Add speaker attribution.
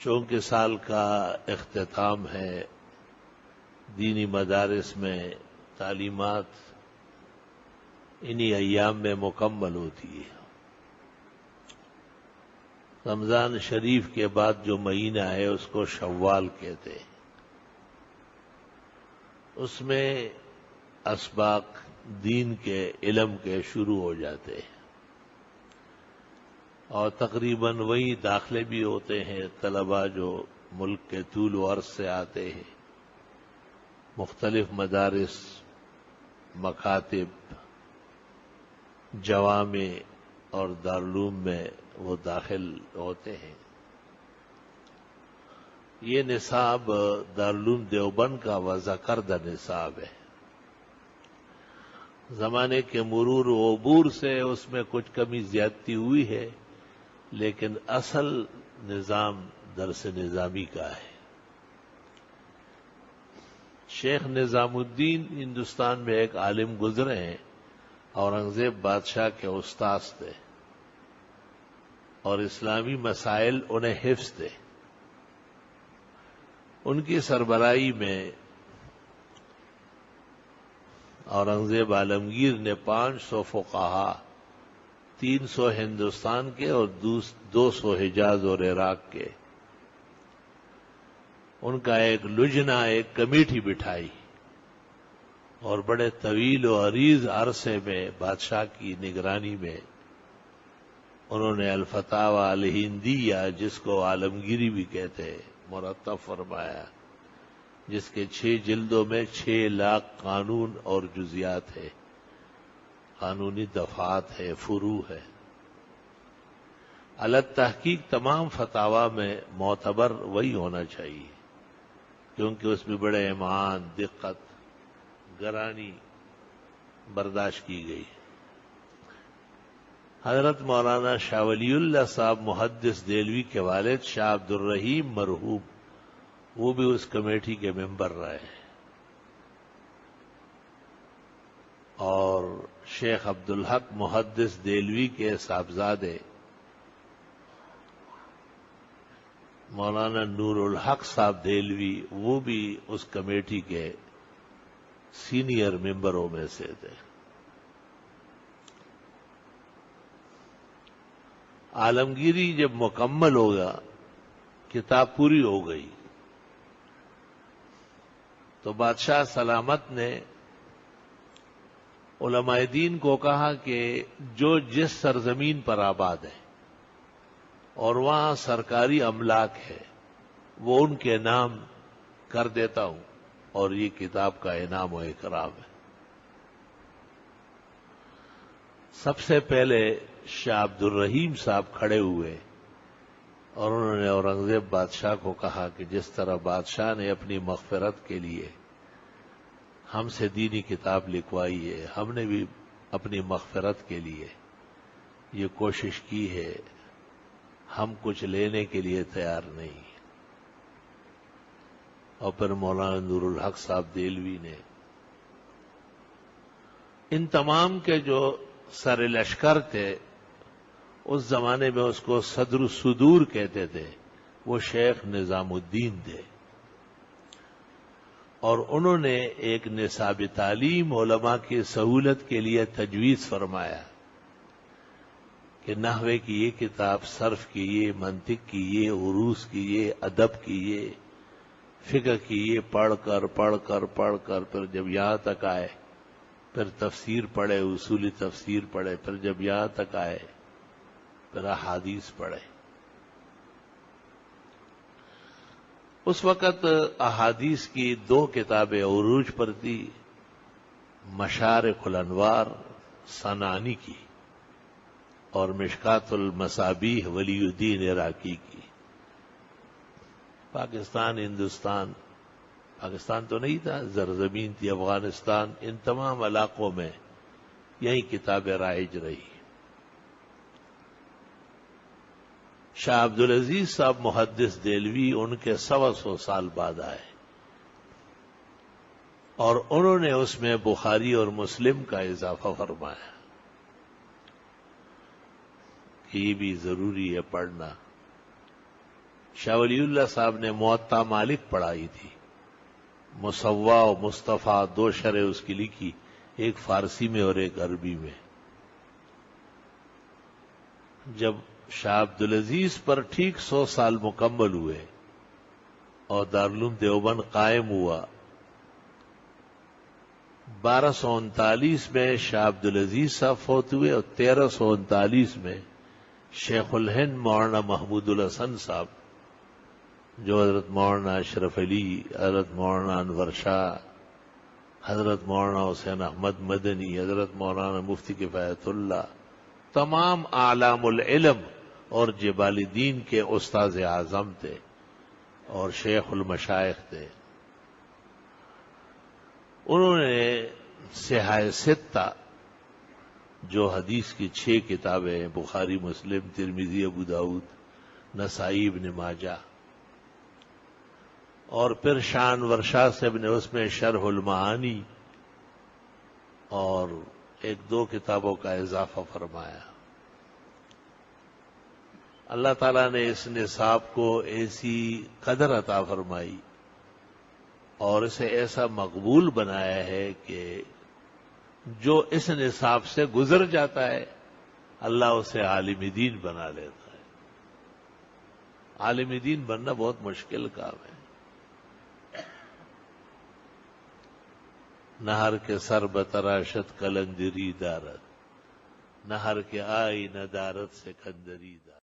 Speaker 1: چونکہ سال کا اختتام ہے، دینی مدارس میں تعلیمات انہی ایام میں مکمل ہوتی ہے۔ رمضان شریف کے بعد جو مہینہ ہے اس کو شوال کہتے ہیں۔ اس میں اسباق دین کے علم کے شروع ہو جاتے ہیں، اور تقریباً وہی داخلے بھی ہوتے ہیں طلباء جو ملک کے طول و عرض سے آتے ہیں، مختلف مدارس، مکاتب، جوامع اور دارالعلوم میں وہ داخل ہوتے ہیں۔ یہ نصاب دارالعلوم دیوبند کا وضع کردہ نصاب ہے۔ زمانے کے مرور و عبور سے اس میں کچھ کمی زیادتی ہوئی ہے، لیکن اصل نظام درس نظامی کا ہے۔ شیخ نظام الدین ہندوستان میں ایک عالم گزرے ہیں، اورنگزیب بادشاہ کے استاذ تھے، اور اسلامی مسائل انہیں حفظ تھے۔ ان کی سربراہی میں اورنگزیب عالمگیر نے 500 فقہا، 300 ہندوستان کے اور 200 حجاز اور عراق کے، ان کا ایک لجنہ، ایک کمیٹی بٹھائی، اور بڑے طویل و عریض عرصے میں بادشاہ کی نگرانی میں انہوں نے الفتاوی الہندیہ، جس کو عالمگیری بھی کہتے ہیں، مرتب فرمایا، جس کے 6 جلدوں میں 6 لاکھ قانون اور جزیات ہے، قانونی دفعات ہے، فروع ہے۔ علت تحقیق تمام فتاوی میں معتبر وہی ہونا چاہیے، کیونکہ اس میں بڑے ایمان، دقت، گرانی برداشت کی گئی۔ حضرت مولانا شاہ ولی اللہ صاحب محدث دہلوی کے والد شاہ عبد الرحیم مرحوم، وہ بھی اس کمیٹی کے ممبر رہے، اور شیخ عبدالحق محدث دہلوی کے صاحبزادے مولانا نور الحق صاحب دہلوی، وہ بھی اس کمیٹی کے سینئر ممبروں میں سے تھے۔ عالمگیری جب مکمل ہوگا، کتاب پوری ہو گئی، تو بادشاہ سلامت نے علماء دین کو کہا کہ جو جس سرزمین پر آباد ہے اور وہاں سرکاری املاک ہے، وہ ان کے نام کر دیتا ہوں، اور یہ کتاب کا انعام و اکرام ہے۔ سب سے پہلے شاہ عبد الرحیم صاحب کھڑے ہوئے، اور انہوں نے اورنگزیب بادشاہ کو کہا کہ جس طرح بادشاہ نے اپنی مغفرت کے لیے ہم سے دینی کتاب لکھوائی ہے، ہم نے بھی اپنی مغفرت کے لیے یہ کوشش کی ہے، ہم کچھ لینے کے لیے تیار نہیں۔ اور پھر مولانا نور الحق صاحب دہلوی نے ان تمام کے جو سر لشکر تھے، اس زمانے میں اس کو صدر الصدور کہتے تھے، وہ شیخ نظام الدین تھے، اور انہوں نے ایک نصاب تعلیم علماء کی سہولت کے لیے تجویز فرمایا کہ نحوے کی یہ کتاب، صرف کی یہ، منطق کی یہ، عروض کی یہ، ادب کی یہ، فقہ کی یہ پڑھ کر پھر جب یہاں تک آئے، پھر تفسیر پڑھے، اصولی تفسیر پڑھے، پھر جب یہاں تک آئے پھر احادیث پڑھے۔ اس وقت احادیث کی 2 کتابیں عروج پر تھی، مشارق الانوار صنعانی کی اور مشکات المصابیح ولی الدین عراقی کی۔ پاکستان، ہندوستان، پاکستان تو نہیں تھا، زرزمین تھی، افغانستان، ان تمام علاقوں میں یہی کتابیں رائج رہی۔ شاہ عبدالعزیز صاحب محدث دہلوی ان کے 125 سال بعد آئے، اور انہوں نے اس میں بخاری اور مسلم کا اضافہ فرمایا کہ یہ بھی ضروری ہے پڑھنا، شاہ ولی اللہ صاحب نے موطا مالک پڑھائی تھی، مصوا و مصطفیٰ 2 شرح اس کی لکھی، ایک فارسی میں اور ایک عربی میں۔ جب شاہ عبدالعزیز پر ٹھیک 100 سال مکمل ہوئے اور دارالعلوم دیوبند قائم ہوا، 1239 میں شاہ عبدالعزیز صاحب فوت ہوئے اور 1339 میں شیخ الہند مولانا محمود الحسن صاحب، جو حضرت مولانا اشرف علی، حضرت مولانا انور شاہ، حضرت مولانا حسین احمد مدنی، حضرت مولانا مفتی کفایت اللہ، تمام اعلام العلم اور جبال دین کے استاذ اعظم تھے اور شیخ المشائخ تھے۔ انہوں نے صحاح ستہ، جو حدیث کی 6 کتابیں ہیں، بخاری، مسلم، ترمذی، ابو داؤد، نسائی، ابن ماجہ، اور پھر شاہ انور شاہ صاحب نے اس میں شرح المعانی اور 1-2 کتابوں کا اضافہ فرمایا۔ اللہ تعالیٰ نے اس نصاب کو ایسی قدر عطا فرمائی اور اسے ایسا مقبول بنایا ہے کہ جو اس نصاب سے گزر جاتا ہے اللہ اسے عالم دین بنا لیتا ہے۔ عالم دین بننا بہت مشکل کام ہے۔ نہر کے سر بتراشت کلندری دارت، نہر کے آئی نہ دارت سے کندری دارت۔